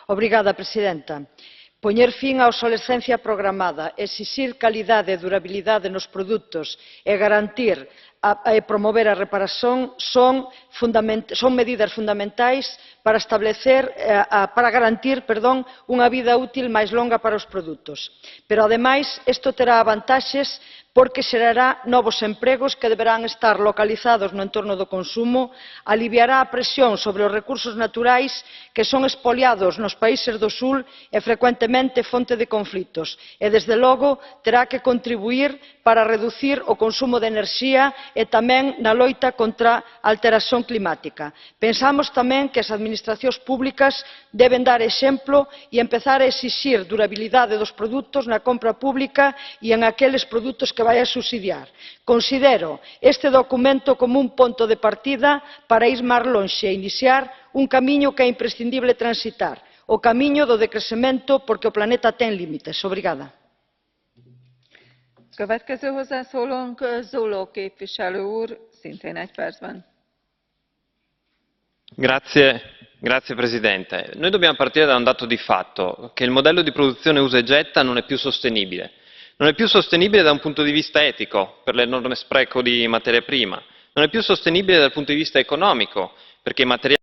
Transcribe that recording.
Obrigada, presidenta. Poñer fin á obsolescencia programada, exixir calidade e durabilidade nos produtos e garantir e promover a reparación son medidas fundamentais para garantir unha vida útil máis longa para os produtos. Pero, ademais, isto terá vantaxes porque xerará novos empregos que deberán estar localizados no entorno do consumo, aliviará a presión sobre os recursos naturais que son expoliados nos países do sur e frecuentemente fonte de conflitos e, desde logo, terá que contribuír para reducir o consumo de enerxía e tamén na loita contra a alteración climática. Pensamos tamén que as administracións públicas deben dar exemplo e empezar a exixir durabilidade dos produtos na compra pública e en aqueles produtos que vai a subsidiar. Considero este documento como un punto de partida para ir máis lonxe e iniciar un camiño que é imprescindible transitar, o camiño do decrecemento porque o planeta ten límites. Obrigada. Következő hozzászólónk Zullo képviselő úr, szintén 1 percben. Grazie Presidente. Noi dobbiamo partire da un dato di fatto, che il modello di produzione usa e getta non è più sostenibile. Non è più sostenibile da un punto di vista etico, per l'enorme spreco di materia prima. Non è più sostenibile dal punto di vista economico, perché i materiali